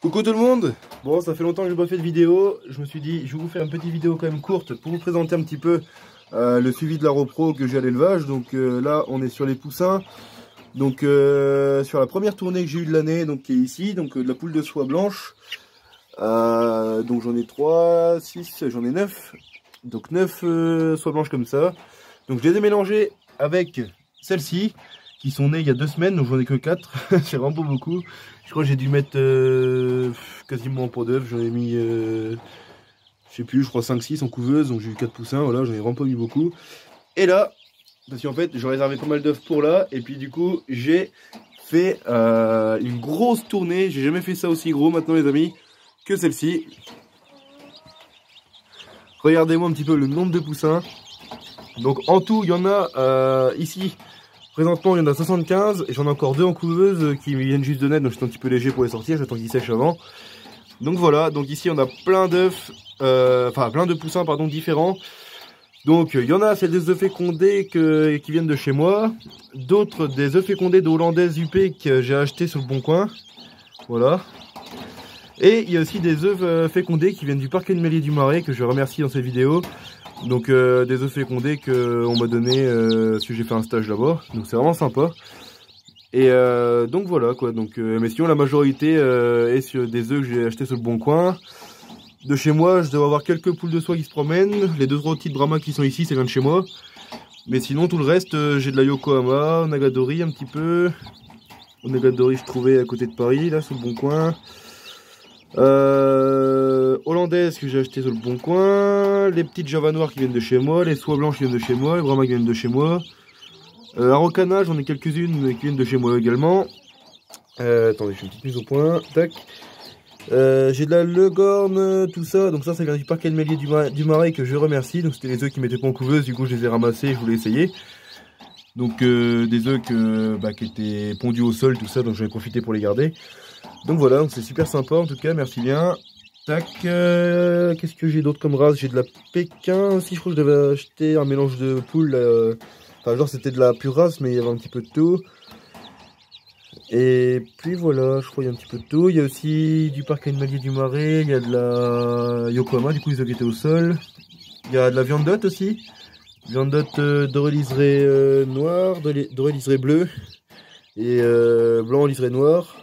Coucou tout le monde. Bon, ça fait longtemps que je n'ai pas fait de vidéo. Je me suis dit, je vais vous faire une petite vidéo quand même courte pour vous présenter un petit peu le suivi de la repro que j'ai à l'élevage. Donc là, on est sur les poussins. Donc sur la première tournée que j'ai eue de l'année, donc qui est ici, donc de la poule de soie blanche. Donc j'en ai 3, 6, j'en ai 9. Donc 9 soie blanches comme ça. Donc je les ai mélangées avec celle-ci, qui sont nées il y a 2 semaines, donc j'en ai que 4. C'est vraiment pas beaucoup. Je crois que j'ai dû mettre quasiment en pot d'œuf. J'en ai mis, je sais plus, je crois 5-6 en couveuse, donc j'ai eu 4 poussins, voilà, j'en ai vraiment pas mis beaucoup. Et là, parce qu'en fait, j'ai réservé pas mal d'œufs pour là, et puis du coup, j'ai fait une grosse tournée. J'ai jamais fait ça aussi gros maintenant, les amis, que celle-ci. Regardez-moi un petit peu le nombre de poussins. Donc en tout, il y en a ici. Présentement, il y en a 75 et j'en ai encore 2 en couveuse qui viennent juste de naître, donc je suis un petit peu léger pour les sortir, j'attends qu'ils sèchent avant. Donc voilà, donc ici on a plein d'œufs, plein de poussins pardon, différents. Donc il y en a, c'est des œufs fécondés qui viennent de chez moi, d'autres des œufs fécondés de Hollandaise UP que j'ai acheté sur le Bon Coin. Voilà. Et il y a aussi des œufs fécondés qui viennent du parc animalier du Marais que je remercie dans cette vidéo. Donc des œufs fécondés qu'on m'a donné parce que j'ai fait un stage là-bas, donc c'est vraiment sympa. Et donc voilà quoi, donc, mais sinon la majorité est sur des œufs que j'ai achetés sur le Bon Coin. De chez moi, je dois avoir quelques poules de soie qui se promènent, les 2-3 petites Brahma qui sont ici, c'est vient de chez moi. Mais sinon tout le reste, j'ai de la Yokohama, Onagadori un petit peu. Onagadori je trouvais à côté de Paris, là sur le Bon Coin. Hollandaise que j'ai acheté sur le Bon Coin, les petites Java noires qui viennent de chez moi, les soies blanches qui viennent de chez moi, les Brahma qui viennent de chez moi. Araucana, j'en ai quelques-unes qui viennent de chez moi également. Attendez, je fais une petite mise au point. Tac. J'ai de la Leghorn, tout ça. Donc ça vient du parc animalier du Marais que je remercie. Donc c'était les œufs qui m'étaient pas en couveuse, du coup je les ai ramassés et je voulais essayer. Donc des œufs qui étaient pondus au sol, tout ça, donc j'en ai profité pour les garder. Donc voilà, c'est super sympa en tout cas, merci bien. Tac, qu'est-ce que j'ai d'autre comme race? J'ai de la Pékin aussi, je crois que je devais acheter un mélange de poules. Enfin genre c'était de la pure race, mais il y avait un petit peu de tout. Et puis voilà, je crois qu'il y a un petit peu de tout. Il y a aussi du parc animalier du Marais, il y a de la Yokohama, du coup ils ont été au sol. Il y a de la viandotte aussi. Viandotte doré liseré noir, doré liseré bleu. Et blanc liseré noir.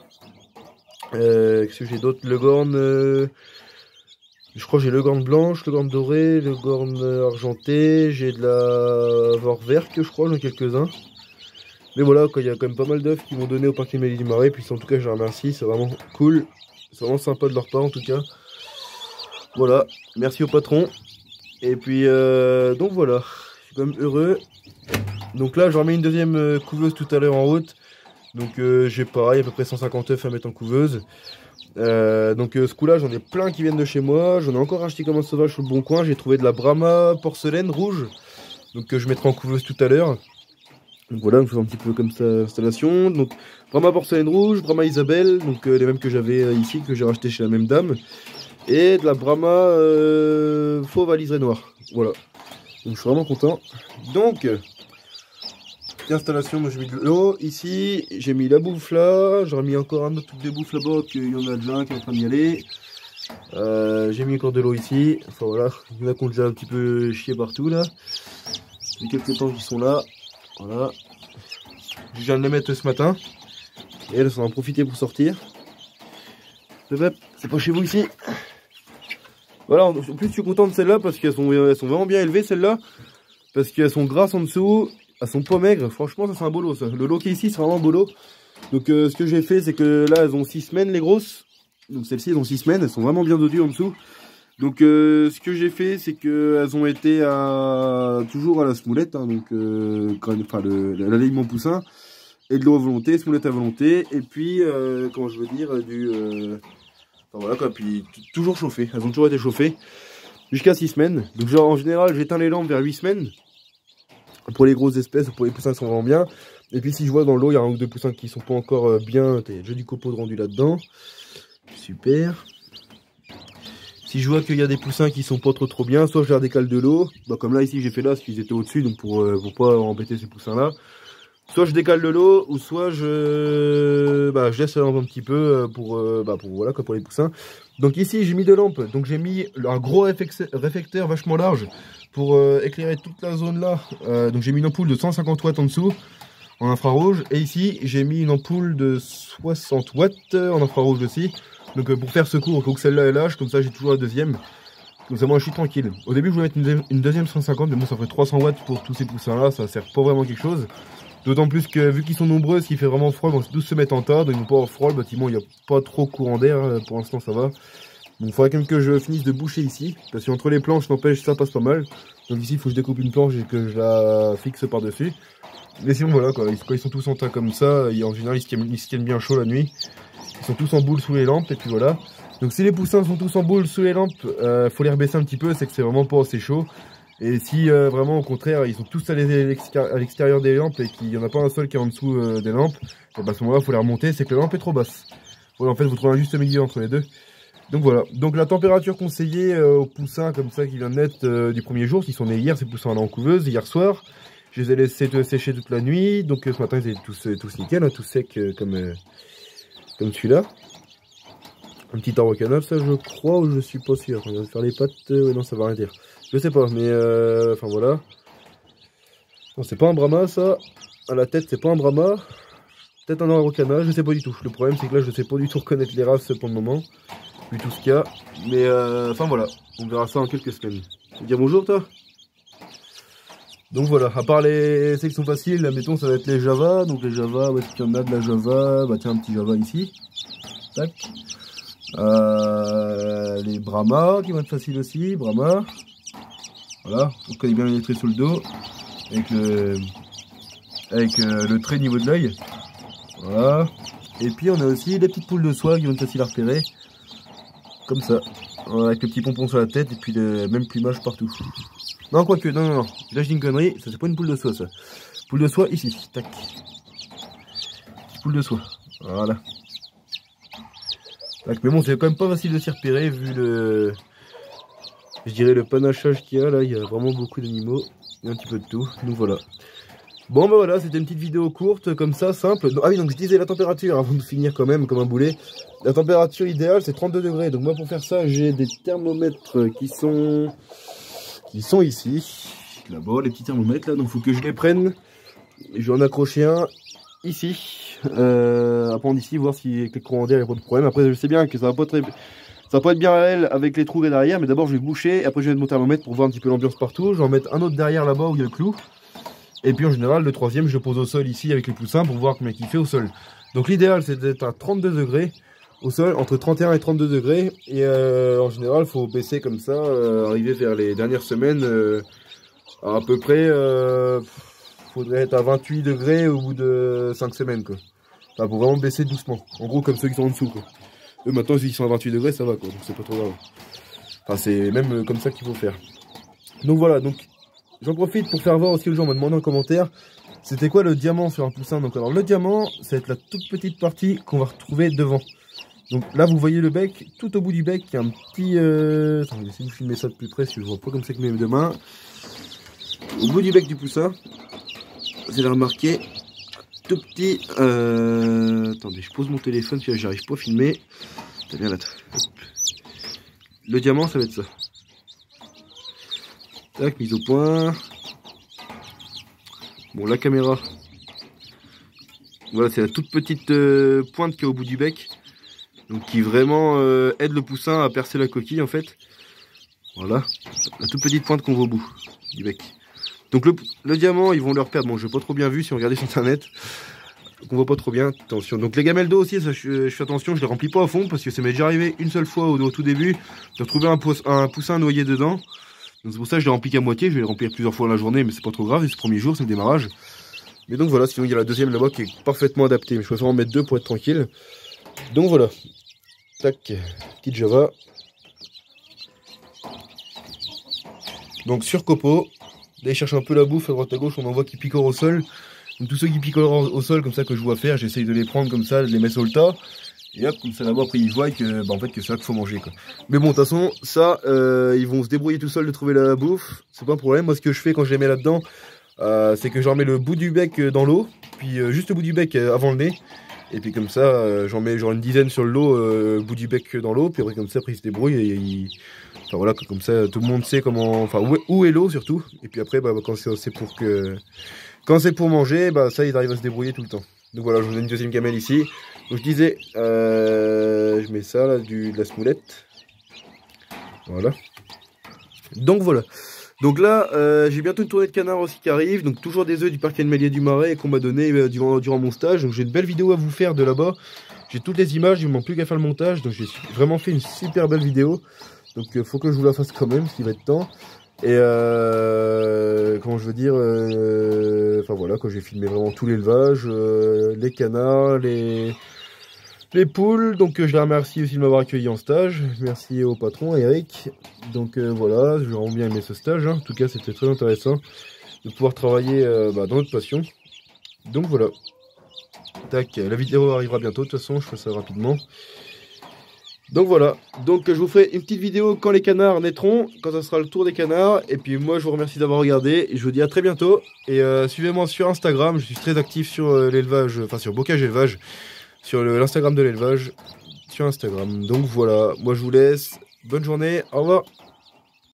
Qu'est-ce que j'ai d'autre? Leghorn, je crois que j'ai Leghorn blanche, Leghorn dorée, Leghorn argentée, j'ai de la Vorwerk, je crois, j'en ai quelques-uns. Mais voilà, il y a quand même pas mal d'œufs qui m'ont donné au parc animalier du Marais, puis en tout cas je les remercie, c'est vraiment cool, c'est vraiment sympa de leur part en tout cas. Voilà, merci au patron. Et puis donc voilà, je suis quand même heureux. Donc là je remets une deuxième couveuse tout à l'heure en route. Donc j'ai pareil à peu près 150 œufs à mettre en couveuse. Donc ce coup là j'en ai plein qui viennent de chez moi. J'en ai encore acheté comme un sauvage sur le Bon Coin. J'ai trouvé de la Brahma porcelaine rouge. Donc je mettrai en couveuse tout à l'heure. Donc voilà, je fais un petit peu comme ça l'installation. Donc Brahma porcelaine rouge, Brahma Isabelle, donc les mêmes que j'avais ici, que j'ai racheté chez la même dame. Et de la Brahma fauve à liseré noir. Voilà. Donc je suis vraiment content. Donc installation, moi j'ai mis de l'eau ici, j'ai mis la bouffe là, j'ai remis encore un autre truc de bouffe là-bas, qu'il y en a déjà un qui est en train d'y aller. J'ai mis encore de l'eau ici, enfin voilà, il y en a qui ont déjà un petit peu chié partout là. Il y a quelques temps qui sont là, voilà. Je viens de les mettre ce matin, et elles sont en profiter pour sortir. C'est pas chez vous ici. Voilà, en plus je suis content de celles-là parce qu'elles sont vraiment bien élevées celles-là, parce qu'elles sont grasses en dessous. Elles sont pas maigres, franchement ça c'est un beau lot ça. Le lot qui est ici c'est vraiment un beau lot. Donc ce que j'ai fait c'est que là elles ont 6 semaines les grosses. Donc celles-ci elles ont 6 semaines, elles sont vraiment bien dodues en dessous. Donc ce que j'ai fait c'est que elles ont été toujours à la smoulette, hein, donc l'alignement poussin. Et de l'eau à volonté, smoulette à volonté. Et puis comment je veux dire enfin voilà quoi, puis toujours chauffées. Elles ont toujours été chauffées jusqu'à 6 semaines. Donc genre en général j'éteins les lampes vers 8 semaines. Pour les grosses espèces, pour les poussins qui sont vraiment bien. Et puis si je vois dans l'eau, il y a un ou deux poussins qui sont pas encore bien. Il y a déjà du copeau de rendu là-dedans. Super. Si je vois qu'il y a des poussins qui sont pas trop bien, soit je leur décale de l'eau. Bah, comme là ici j'ai fait là, parce qu'ils étaient au-dessus, donc pour pas embêter ces poussins-là. soit je décale de l'eau, ou soit je laisse la lampe un petit peu voilà, quoi, pour les poussins. Donc ici j'ai mis deux lampes, donc j'ai mis un gros réflecteur vachement large pour éclairer toute la zone là. Donc j'ai mis une ampoule de 150 watts en dessous, en infrarouge, et ici j'ai mis une ampoule de 60 watts en infrarouge aussi. Donc pour faire secours, il faut que celle-là est lâche, comme ça j'ai toujours la deuxième. Comme ça moi je suis tranquille. Au début je voulais mettre une deuxième 150, mais bon ça ferait 300 watts pour tous ces poussins là, ça sert pas vraiment quelque chose. D'autant plus que vu qu'ils sont nombreux, s'il fait vraiment froid, ils vont tous se mettre en tas, donc ils vont pas avoir froid, le bâtiment il n'y a pas trop courant d'air, pour l'instant ça va. Donc il faudrait quand même que je finisse de boucher ici, parce que entre les planches, n'empêche, ça passe pas mal. Donc ici il faut que je découpe une planche et que je la fixe par dessus. Mais sinon voilà quoi, quand ils sont tous en tas comme ça, en général ils se tiennent bien chaud la nuit. Ils sont tous en boule sous les lampes et puis voilà. Donc si les poussins sont tous en boule sous les lampes, faut les rebaisser un petit peu, c'est que c'est vraiment pas assez chaud. Et si vraiment au contraire ils sont tous à l'extérieur des lampes et qu'il n'y en a pas un seul qui est en dessous des lampes, et à ce moment là il faut les remonter, c'est que la lampe est trop basse. Voilà, en fait vous trouvez un juste milieu entre les deux. Donc voilà, donc la température conseillée aux poussins comme ça qui vient de naître du premier jour, s'ils sont nés hier, ces poussins là en couveuse, hier soir. Je les ai laissés sécher toute la nuit, donc ce matin ils étaient tous nickel, hein, tous secs comme celui-là. Un petit arrocanal, ça je crois, ou je suis pas sûr. On va faire les pattes, ouais, non ça va rien dire. Je sais pas, mais enfin voilà. Non, c'est pas un Brahma ça. À la tête, c'est pas un Brahma. Peut-être un arrocana, je sais pas du tout. Le problème c'est que là je sais pas du tout reconnaître les races pour le moment. Vu tout ce qu'il y a. Mais enfin voilà, on verra ça en quelques semaines. Tu veux dire bonjour toi? Donc voilà, à part les sections faciles, là mettons ça va être les Java. Donc les Java, où est-ce qu'il y en a de la Java? Bah tiens, un petit Java ici. Tac. Les Brahma qui vont être faciles aussi, Brahma. Voilà, on connaît bien les traits sous le dos avec le trait au niveau de l'œil. Voilà. Et puis on a aussi les petites poules de soie qui vont être faciles à repérer. Comme ça. Avec le petit pompon sur la tête et puis le même plumage partout. Non, quoique, non. Là je dis une connerie, ça c'est pas une poule de soie ça. Poule de soie ici, tac. Poule de soie, voilà. Tac, mais bon, c'est quand même pas facile de s'y repérer vu le... Je dirais le panachage qu'il y a là, il y a vraiment beaucoup d'animaux. Il y a un petit peu de tout, donc voilà. Bon bah voilà, c'était une petite vidéo courte comme ça, simple. Ah oui, donc je disais la température avant de finir quand même comme un boulet. La température idéale c'est 32 degrés. Donc moi pour faire ça j'ai des thermomètres qui sont ici. Là-bas, les petits thermomètres là, donc il faut que je les prenne. Je vais en accrocher un ici. À prendre ici, voir si avec les courants d'air il n'y a pas de problème. Après je sais bien que ça va pas être bien réel avec les trous derrière, mais d'abord je vais boucher, après je vais mettre mon thermomètre pour voir un petit peu l'ambiance partout. Je vais en mettre un autre derrière là-bas où il y a le clou. Et puis en général, le troisième, je le pose au sol ici avec les poussins pour voir combien il fait au sol. Donc l'idéal, c'est d'être à 32 degrés au sol, entre 31 et 32 degrés. Et en général, il faut baisser comme ça, arriver vers les dernières semaines, à peu près, faudrait être à 28 degrés au bout de 5 semaines, quoi. Enfin, pour vraiment baisser doucement. En gros, comme ceux qui sont en dessous, quoi. Eux, maintenant, ceux qui sont à 28 degrés, ça va, quoi. Donc c'est pas trop grave. Enfin, c'est même comme ça qu'il faut faire. Donc voilà, donc... J'en profite pour faire voir aussi aux gens, on m'a demandé en commentaire, c'était quoi le diamant sur un poussin. Donc alors le diamant, ça va être la toute petite partie qu'on va retrouver devant. Donc là vous voyez le bec, tout au bout du bec, il y a un petit... Attends, je vais essayer de filmer ça de plus près, parce que je vois pas comme ça que mes deux mains. Au bout du bec du poussin, vous allez remarquer, tout petit... Attendez, je pose mon téléphone, parce que j'arrive pas à filmer. T'as bien là. Le diamant, ça va être ça. Tac, mise au point. Bon, la caméra. Voilà, c'est la toute petite pointe qui est au bout du bec. Donc qui vraiment aide le poussin à percer la coquille en fait. Voilà. La toute petite pointe qu'on voit au bout du bec. Donc le diamant, ils vont le reperdre. Bon, je n'ai pas trop bien vu si on regardait sur internet. Donc on voit pas trop bien. Attention. Donc les gamelles d'eau aussi, ça, je fais attention, je les remplis pas à fond parce que ça m'est déjà arrivé une seule fois au tout début de retrouver un poussin noyé dedans. Donc c'est pour ça que je les remplis qu'à moitié, je vais les remplir plusieurs fois dans la journée, mais c'est pas trop grave, c'est le premier jour, c'est le démarrage. Mais donc voilà, sinon il y a la deuxième là-bas qui est parfaitement adaptée, mais je préfère en mettre deux pour être tranquille. Donc voilà. Tac, petite Java. Donc sur copeaux, d'aller chercher un peu la bouffe à droite à gauche, on en voit qui picorent au sol. Donc tous ceux qui picorent au sol, comme ça que je vois faire, j'essaye de les prendre comme ça, de les mettre sur le tas. Et hop, comme ça là-bas, après ils voient que, en fait, que c'est ça qu'il faut manger, quoi. Mais bon, de toute façon, ça, ils vont se débrouiller tout seuls de trouver la bouffe. C'est pas un problème. Moi, ce que je fais quand je les mets là-dedans, c'est que j'en mets le bout du bec dans l'eau, puis juste le bout du bec avant le nez. Et puis comme ça, j'en mets genre une dizaine sur le lot, bout du bec dans l'eau, puis après comme ça, après il se débrouille et enfin voilà, comme ça tout le monde sait comment, enfin où est l'eau surtout. Et puis après, bah, quand c'est pour manger, bah ça ils arrivent à se débrouiller tout le temps. Donc voilà, je vous ai une deuxième gamelle ici. Donc je disais, je mets ça là, de la smoulette. Voilà. Donc voilà. Donc là, j'ai bientôt une tournée de canard aussi qui arrive. Donc toujours des œufs du parc animalier du Marais qu'on m'a donné durant mon stage. Donc j'ai une belle vidéo à vous faire de là-bas. J'ai toutes les images, il ne manque plus qu'à faire le montage. Donc j'ai vraiment fait une super belle vidéo. Donc faut que je vous la fasse quand même, parce qu'il va être temps. Et comment je veux dire, enfin voilà, quand j'ai filmé vraiment tout l'élevage, les canards, les poules. Donc je les remercie aussi de m'avoir accueilli en stage. Merci au patron Eric. Donc voilà, j'ai vraiment bien aimé ce stage, hein. En tout cas c'était très intéressant de pouvoir travailler dans notre passion. Donc voilà. Tac, la vidéo arrivera bientôt, de toute façon je ferai ça rapidement. Donc voilà, donc je vous ferai une petite vidéo quand les canards naîtront, quand ça sera le tour des canards. Et puis moi je vous remercie d'avoir regardé et je vous dis à très bientôt. Et suivez-moi sur Instagram, je suis très actif sur l'élevage, enfin sur Bocage Élevage, sur l'Instagram de l'élevage, sur Instagram. Donc voilà, moi je vous laisse, bonne journée, au revoir.